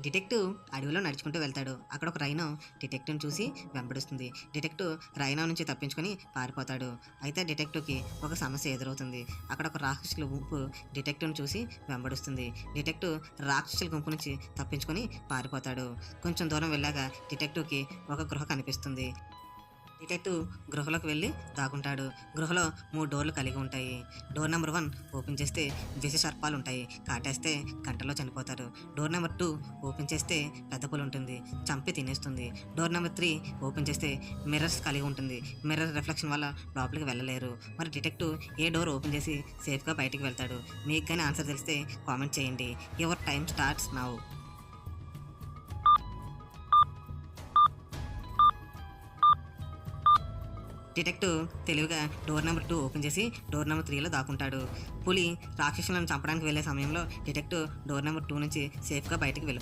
Detective అడవిలో నడుచుకుంటూ వెళ్తాడు. అక్కడ ఒక రైనో డిటెక్టివ్ని చూసి వెంబడిస్తుంది. డిటెక్టివ్ రైనో నుంచి తప్పించుకొని పారిపోతాడు. అయితే డిటెక్టివ్కి ఒక సమస్య ఎదురవుతుంది. అక్కడ ఒక రాక్షసుల గుంపు డిటెక్టివ్ని చూసి వెంబడిస్తుంది. డిటెక్టివ్ రాక్షసుల గుంపు నుంచి తప్పించుకొని పారిపోతాడు. కొంచెం దూరం వెళ్ళాక డిటెక్టివ్కి ఒక గృహ కనిపిస్తుంది. డిటెక్టివ్ గృహలోకి వెళ్ళి దాక్కుంటాడు. గృహలో 3 డోర్లు కలిగి ఉంటాయి. డోర్ నెంబర్ 1 ఓపెన్ చేస్తే విష సర్పాలు ఉంటాయి. కాటేస్తే గంటలో చనిపోతారు. డోర్ నెంబర్ 2 ఓపెన్ చేస్తే పెద్ద పులి ఉంటుంది, చంపి తినేస్తుంది. డోర్ నెంబర్ 3 ఓపెన్ చేస్తే మిర్రర్స్ కలిగి ఉంటుంది. మిర్రర్ రిఫ్లెక్షన్ వల్ల లోపలికి వెళ్ళలేరు. మరి డిటెక్టివ్ ఏ డోర్ ఓపెన్ చేసి సేఫ్గా బయటికి వెళ్తాడు? మీకు కానీ ఆన్సర్ తెలిస్తే కామెంట్ చేయండి. Your time starts now. Detective తెలివిగా డోర్ నెంబర్ 2 ఓపెన్ చేసి డోర్ నెంబర్ 3లో దాక్కుంటాడు. పులి రాక్షసులను చంపడానికి వెళ్ళే సమయంలో డిటెక్టివ్ డోర్ నెంబర్ 2 నుంచి సేఫ్గా బయటికి వెళ్ళిపోతాడు.